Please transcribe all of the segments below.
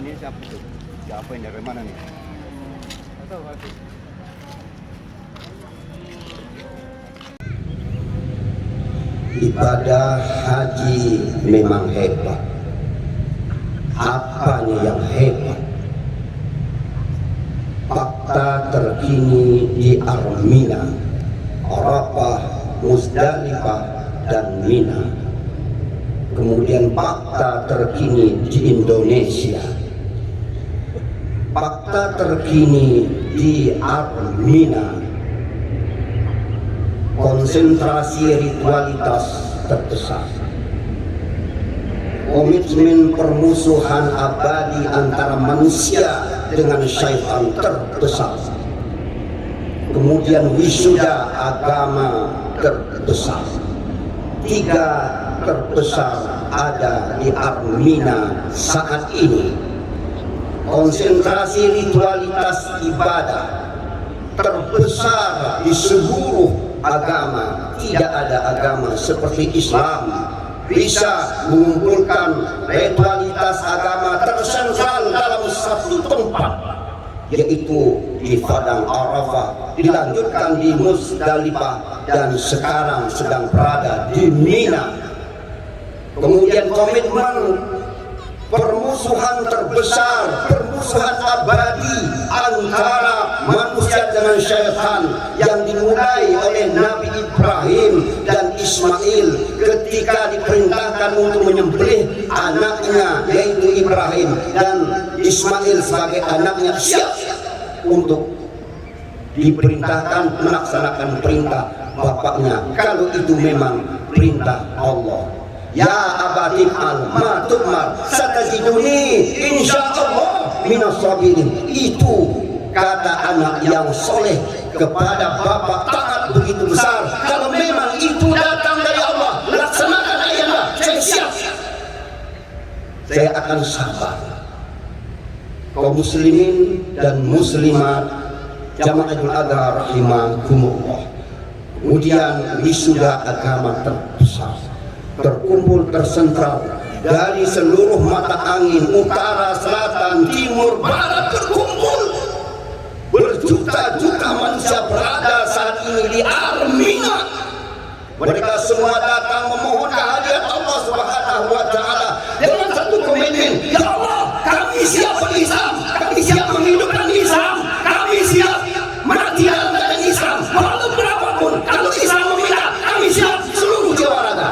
Ini siapa itu? Siapa yang dari mana nih? Atau apa? Ibadah haji memang hebat. Apanya yang hebat? Fakta terkini di Armina, Arafah, Muzdalifah, dan Mina. Kemudian fakta terkini di Indonesia. Fakta terkini di Armina, konsentrasi ritualitas terbesar, komitmen permusuhan abadi antara manusia dengan syaitan terbesar, kemudian wisuda agama terbesar. 3 terbesar ada di Armina saat ini. Konsentrasi ritualitas ibadah terbesar di seluruh agama. Tidak ada agama seperti Islam bisa mengumpulkan ritualitas agama tersentral dalam satu tempat, yaitu di Padang Arafah, dilanjutkan di Muzdalifah, dan sekarang sedang berada di Mina. Kemudian komitmen permusuhan terbesar, permusuhan abadi antara manusia dengan syaitan yang dimulai oleh Nabi Ibrahim dan Ismail ketika diperintahkan untuk menyembelih anaknya yaitu Ibrahim, dan Ismail sebagai anaknya siap untuk diperintahkan melaksanakan perintah bapaknya kalau itu memang perintah Allah. Ya abati ma tu'mar satajiduni insyaallah minas sabirin. Itu kata anak yang soleh kepada bapak, taat begitu besar. Kalau memang itu datang dari Allah, laksanakan ayatnya. Saya siap, saya akan sabar. Kaum muslimin dan muslimat Jamaatul Adha rahimakumullah. Kemudian wisuda agama terbesar, terkumpul tersentral dari seluruh mata angin, utara, selatan, timur, barat, berkumpul. Berjuta-juta manusia berada saat ini di Armina. Mereka semua datang memohon kehadirat Allah Subhanahu wa Ta'ala dengan satu komitmen: ya Allah, kami siap berislam, kami siap menghidupkan Islam, kami siap mati dalam Islam walaupun berapapun. Kalau Islam meminta, kami siap seluruh jiwa raga.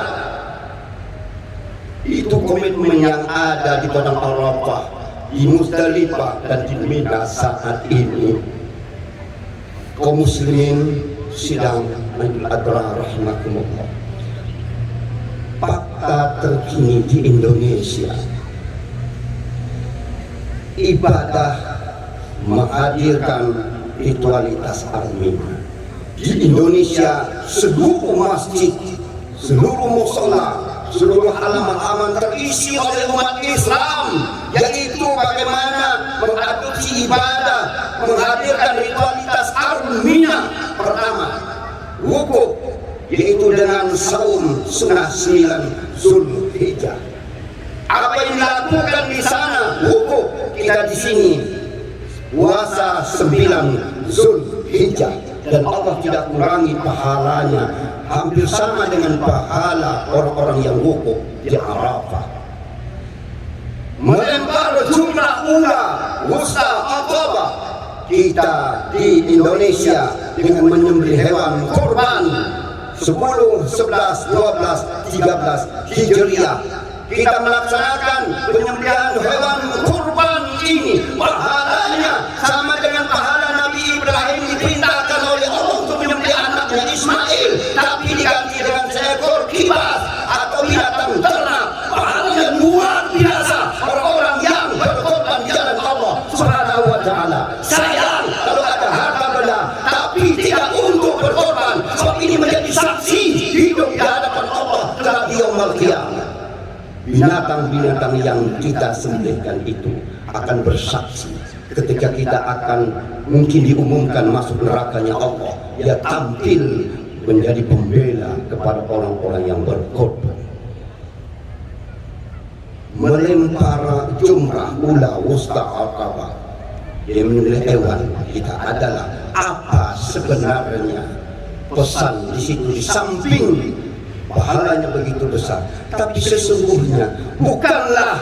Itu komitmen yang ada di Padang Arafah, di Muzdalifah, dan di Mina saat ini. Kaum muslimin sidang Idul Adha rahimakumullah. Fakta terkini di Indonesia, ibadah menghadirkan ritualitas Armina. Di Indonesia seluruh masjid, seluruh musola, seluruh halaman-halaman terisi oleh umat Islam, yaitu bagaimana mengadopsi ibadah, menghadirkan ritualitas Armina. Pertama, wukuf, yaitu dengan saum sunnah 9 Zulhijjah. Apa yang dilakukan di sana? Wukuf. Kita di sini puasa 9 Zulhijjah, dan Allah tidak kurangi pahalanya, hampir sama dengan pahala orang-orang yang wukuf di Arafah. Melempar jumlah ula, wusta, aqabah. Kita di Indonesia dengan menyembelih hewan kurban 10, 11, 12, 13 Hijriah, kita melaksanakan penyembelihan hewan kurban ini. Pahalanya sama dengan pahala Nabi Ibrahim diperintahkan oleh Allah untuk menyembelih anaknya Ismail, tapi diganti dengan seekor kibas atau binatang ternak. Pahalanya luar biasa. Orang-orang yang berkorban di jalan Allah Subhanahu wa Ta'ala. Sayang kalau ada harta benda tapi tidak untuk berkorban, sebab ini menjadi saksi hidup di hadapan Allah kelak di yaumul qiyamah. Binatang-binatang yang kita sembelihkan itu akan bersaksi ketika kita akan mungkin diumumkan masuk nerakanya Allah. Dia tampil menjadi pembela kepada orang-orang yang berkorban. Melempar jumrah, ula, wusta, aqabah. Dia menyembelih hewan kita adalah apa sebenarnya pesan di situ, di samping pahalanya begitu besar, tapi sesungguhnya bukanlah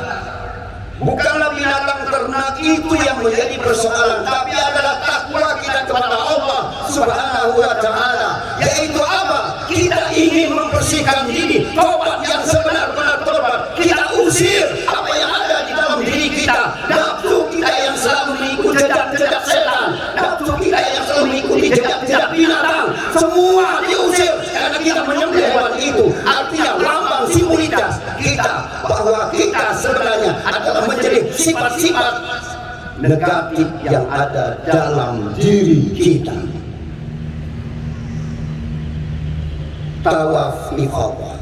binatang ternak itu yang menjadi persoalan, tapi adalah takwa kita kepada Allah Subhanahu wa Ta'ala, yaitu apa? Kita ingin membersihkan diri, tobat yang sebenar-benar tobat. Kita usir apa yang ada di dalam diri kita, nafsu kita yang selalu mengikuti jejak-jejak setan, nafsu kita yang selalu mengikuti jejak-jejak binatang, semua diusir karena kita menyembelih hewan itu. Artinya lambang simbolitas kita bahwa kita sebenarnya adalah menjadi sifat-sifat negatif yang ada dalam diri kita. Tawaf ifadah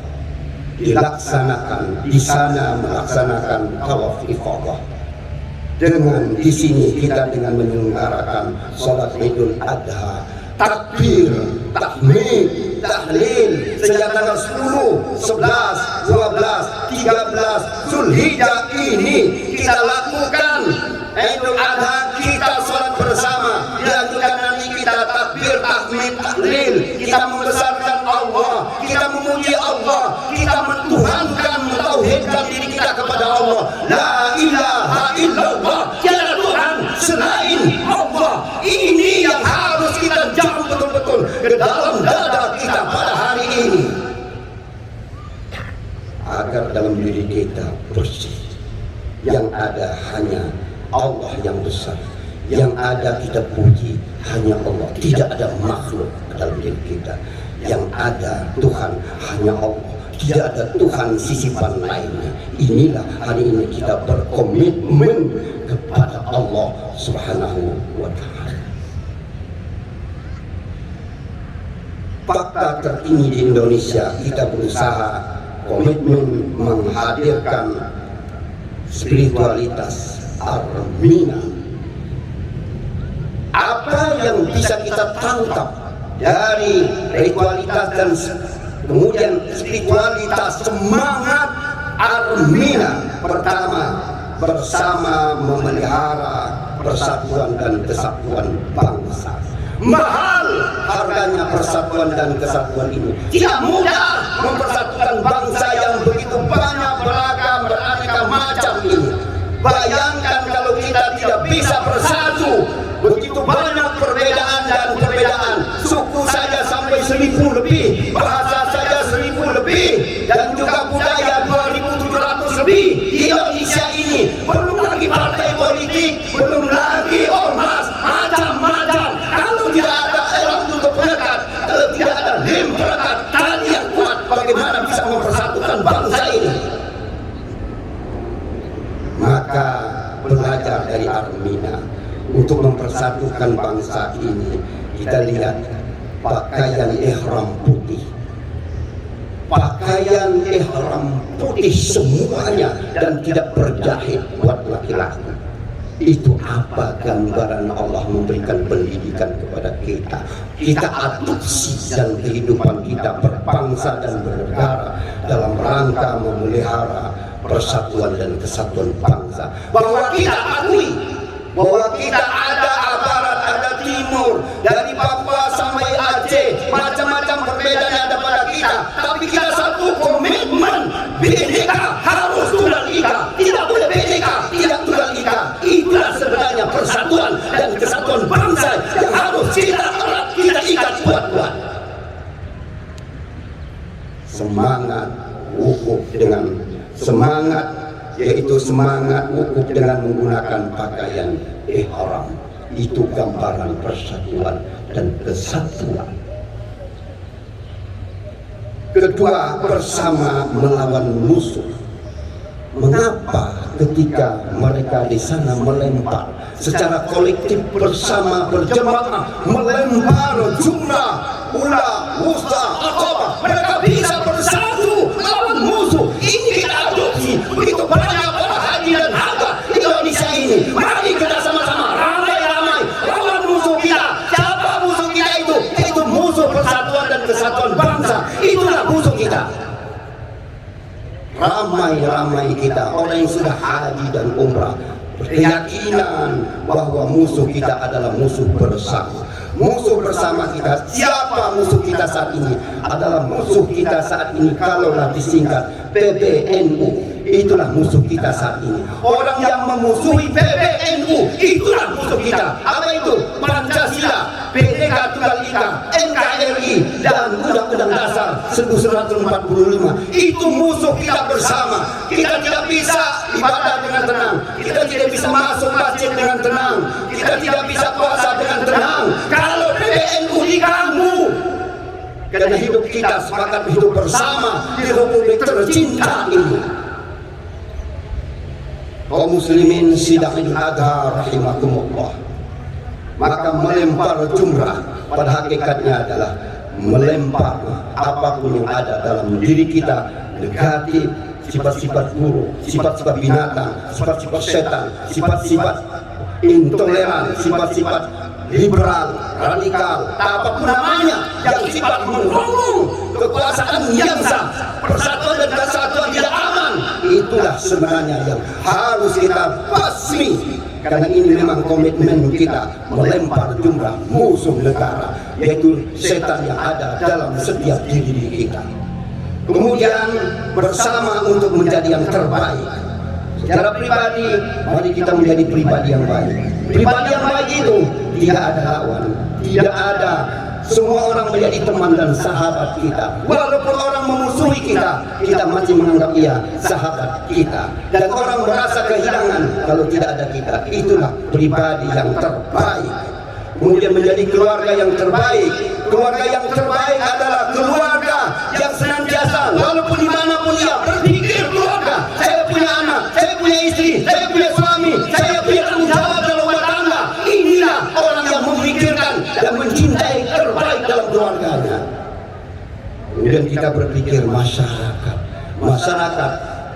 dilaksanakan di sana, melaksanakan tawaf ifadah. Dengan di sini kita dengan menyelenggarakan sholat Idul Adha, takbir, tahmid, tahlil sejak tanggal 10, 11, 12, 13 Zulhijjah ini kita lakukan Idul Adha, kita sholat bersama, dilanjutkan nanti kita takbir, tahmid, tahlil, kita membesarkan Allah, kita memuji Allah, kita mentuhankan, mentauhidkan diri kita kepada Allah. La ilaha illallah, tiada Tuhan selain Allah. Ini yang harus kita jam betul-betul ke dalam dada kita pada hari ini, agar dalam diri kita bersih. Yang ada hanya Allah yang besar, yang ada kita puji hanya Allah, tidak ada makhluk dalam diri kita. Yang ada Tuhan hanya Allah, tidak ada Tuhan sisipan lainnya. Inilah hari ini kita berkomitmen kepada Allah Subhanahu wa Ta'ala. Fakta terkini di Indonesia, kita berusaha komitmen menghadirkan spiritualitas Armina. Apa yang bisa kita tangkap dari ritualitas dan kemudian spiritualitas semangat Armina? Pertama, bersama memelihara persatuan dan kesatuan bangsa. Mahal harganya persatuan dan kesatuan ini. Tidak mudah mempersatukan bangsa yang begitu banyak, beragam, beraneka macam ini. Bayangkan kalau kita tidak bisa bersatu, begitu banyak perbedaan dan perbedaan. Suku saja sampai 1000 lebih, bahasa saja 1000 lebih, dan juga budaya 2700 lebih di Indonesia ini. Belum lagi partai politik, belum lagi ormas macam-macam. Kalau tidak ada elang untuk perekat, kalau tidak ada lem perekat, tali yang kuat, bagaimana bisa mempersatukan bangsa ini? Maka belajar dari Armina untuk mempersatukan bangsa ini. Kita lihat pakaian ihram putih, pakaian ihram putih semuanya dan tidak berjahit buat laki-laki. Itu apa gambaran Allah memberikan pendidikan kepada kita. Kita adopsi dalam kehidupan kita berbangsa dan bernegara dalam rangka memelihara persatuan dan kesatuan bangsa. Bahwa kita akui bahwa kita ada barat, ada timur, dari Papua sampai Aceh, macam-macam perbedaan yang ada pada kita, tapi kita satu komitmen, Bhinneka harus tunggal ika, tidak boleh Bhinneka tidak tunggal ika. Itulah sebenarnya persatuan dan kesatuan bangsa yang harus kita erat, kita ikat kuat-kuat. Semangat wukuf dengan semangat, yaitu semangat wukuf dengan menggunakan pakaian ihram. Itu gambaran persatuan dan kesatuan. Kedua, bersama melawan musuh. Mengapa ketika mereka di sana melempar secara kolektif bersama berjemaah melempar jumlah ula, wusta, aqabah, mereka bisa bersatu melawan musuh? Ini kita adopsi. Begitu banyak orang haji dan haga di Indonesia ini. Mari kita sama-sama ramai-ramai lawan musuh kita. Siapa musuh kita itu? Itu musuh persatuan dan kesatuan bangsa. Itulah musuh kita. ramai-ramai kita orang yang sudah haji dan umrah berkeyakinan bahwa musuh kita adalah musuh bersama. Musuh bersama kita, siapa musuh kita saat ini? Adalah musuh kita saat ini kalaulah disingkat PBNU. Itulah musuh kita saat ini. Orang yang memusuhi PBNU, itulah musuh kita. Apa itu? Pancasila, Bhinneka Tunggal Ika, NKRI, dan Undang-Undang Dasar 1945. Itu musuh kita bersama. Kita tidak bisa ibadah dengan tenang. Kita tidak bisa masuk masjid dengan tenang. Kita tidak bisa puasa dengan tenang kalau PBNU diganggu. Karena hidup kita sepakat hidup bersama di Republik tercinta ini. Kaum muslimin sidang Idul Adha rahimakumullah. Maka melempar jumrah pada hakikatnya adalah melempar apapun yang ada dalam diri kita, negatif, sifat-sifat buruk, sifat-sifat binatang, sifat-sifat setan, sifat-sifat intoleran, sifat-sifat liberal, radikal, apapun namanya, yang sifat menggonggong kekuasaan yang sah, persatuan dan kesatuan tidak aman. Itulah sebenarnya yang harus kita basmi. Karena ini memang komitmen kita melempar jumlah musuh negara, yaitu setan yang ada dalam setiap diri kita. Kemudian bersama untuk menjadi yang terbaik. Secara pribadi, mari kita menjadi pribadi yang baik. Pribadi yang baik itu tidak ada lawan, tidak ada. Semua orang menjadi teman dan sahabat kita. Walaupun orang memusuhi kita, kita masih menganggap ia sahabat kita. Dan orang merasa kehilangan kalau tidak ada kita. Itulah pribadi yang terbaik. Kemudian menjadi keluarga yang terbaik. Keluarga yang terbaik adalah keluarga yang senantiasa walaupun dimanapun ia berpikir keluarga. Saya punya anak, saya punya istri, saya punya suami, saya punya tanggung jawab dalam rumah tangga. Inilah orang yang memikirkan dan mencintai terbaik dalam keluarganya. Kemudian kita berpikir masyarakat.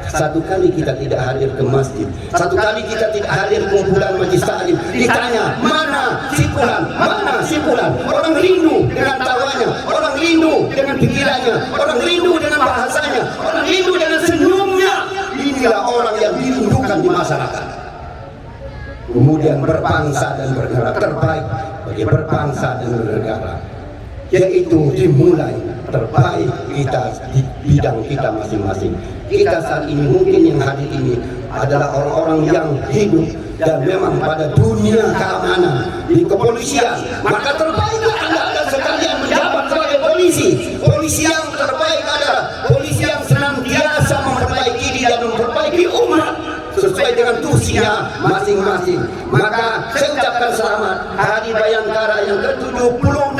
Satu kali kita tidak hadir ke masjid, satu kali kita tidak hadir kumpulan majelis taklim, ditanya mana si fulan, orang rindu dengan tawanya, orang rindu dengan pikirannya, orang rindu dengan bahasanya, orang rindu dengan senyumnya. Inilah orang yang dirindukan di masyarakat. Kemudian berbangsa dan bernegara, terbaik bagi berbangsa dan bernegara, yaitu dimulai terbaik kita di bidang kita masing-masing. Kita saat ini mungkin yang hadir ini adalah orang-orang yang hidup dan memang pada dunia keamanan di kepolisian. Maka terbaiklah Anda sekalian menjabat sebagai polisi. Polisi yang terbaik adalah polisi yang senantiasa memperbaiki diri dan memperbaiki umat sesuai dengan tusinya masing-masing. Maka saya ucapkan selamat Hari Bayangkara yang ke-76.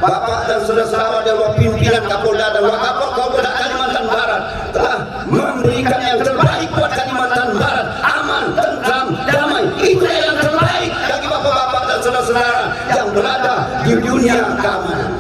Bapak dan saudara-saudara Dewan Pimpinan Kapolda dan Wakapolda Kalimantan Barat telah memberikan yang terbaik buat Kalimantan Barat. Aman, tentram, damai. Itu yang terbaik bagi bapak-bapak dan saudara-saudara yang berada di dunia keamanan.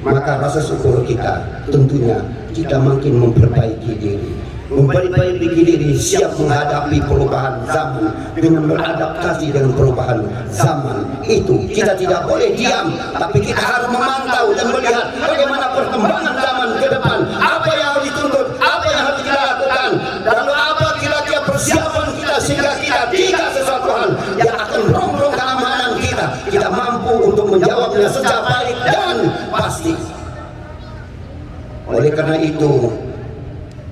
Maka rasa syukur kita tentunya kita makin memperbaiki diri. Memperbaiki diri, siap menghadapi perubahan zaman dengan beradaptasi dengan perubahan zaman. Itu kita tidak boleh diam, tapi kita harus memantau dan melihat bagaimana perkembangan zaman ke depan. Apa yang harus dituntut, apa yang harus kita lakukan, lalu apa kira-kira persiapan kita sehingga kita jika sesuatu hal yang akan merongrong keamanan kita mampu untuk menjawabnya secara baik dan pasti. Oleh karena itu,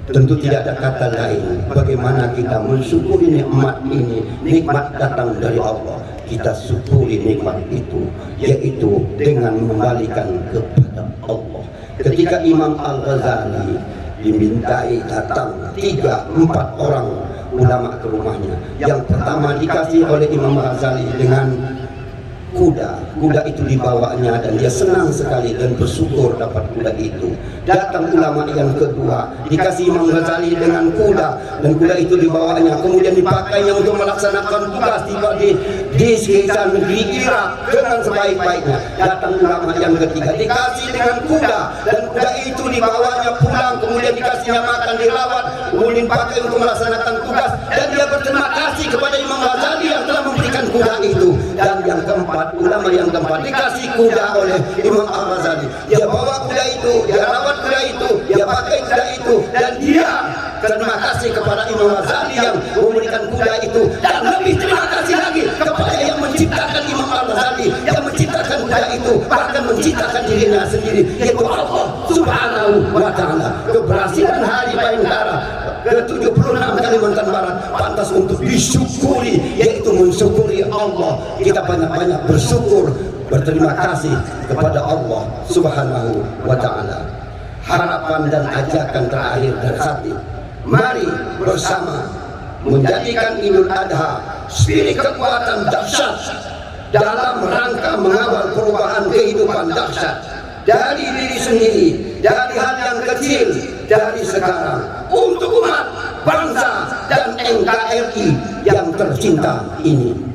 tentu tidak ada kata lain bagaimana kita mensyukuri nikmat ini. Nikmat datang dari Allah, kita syukuri nikmat itu, yaitu dengan mengembalikan kepada Allah. Ketika Imam Al-Ghazali dimintai datang 3-4 orang ulama ke rumahnya, yang pertama dikasih oleh Imam Al-Ghazali dengan kuda itu dibawanya dan dia senang sekali dan bersyukur dapat kuda itu. Datang ulama yang kedua dikasih Imam Ghazali dengan kuda dan kuda itu dibawanya, kemudian dipakainya untuk melaksanakan tugas di sekitar negeri Irak dengan sebaik-baiknya. Datang ulama yang ketiga dikasih dengan kuda dan kuda itu dibawanya pulang, kemudian dikasihnya makan, dirawat, kemudian dipakai untuk melaksanakan tugas dan dia berterima kasih kepada Imam Ghazali yang telah memberikan kuda itu. Dan yang keempat, ulama yang keempat dikasih kuda oleh Imam Al-Ghazali. Dia bawa kuda itu, dia rawat kuda itu, dia pakai kuda itu, dan dia terima kasih kepada Imam Ghazali yang memberikan kuda itu, dan lebih terima kasih lagi kepada yang menciptakan Imam Al-Ghazali, yang menciptakan kuda itu, bahkan menciptakan dirinya sendiri, yaitu Allah Subhanahu wa Ta'ala. Keberhasilan Hari Bayangkara ke-76 Kalimantan Barat pantas untuk disyukuri, yaitu mensyukuri Allah. Kita banyak-banyak bersyukur, berterima kasih kepada Allah Subhanahu wa Ta'ala. Harapan dan ajakan terakhir dari hati, mari bersama menjadikan Idul Adha spirit kekuatan dahsyat dalam rangka mengawal perubahan kehidupan dahsyat dari diri sendiri, dari hal yang kecil, dari sekarang untuk umat, bangsa, dan NKRI yang tercinta ini.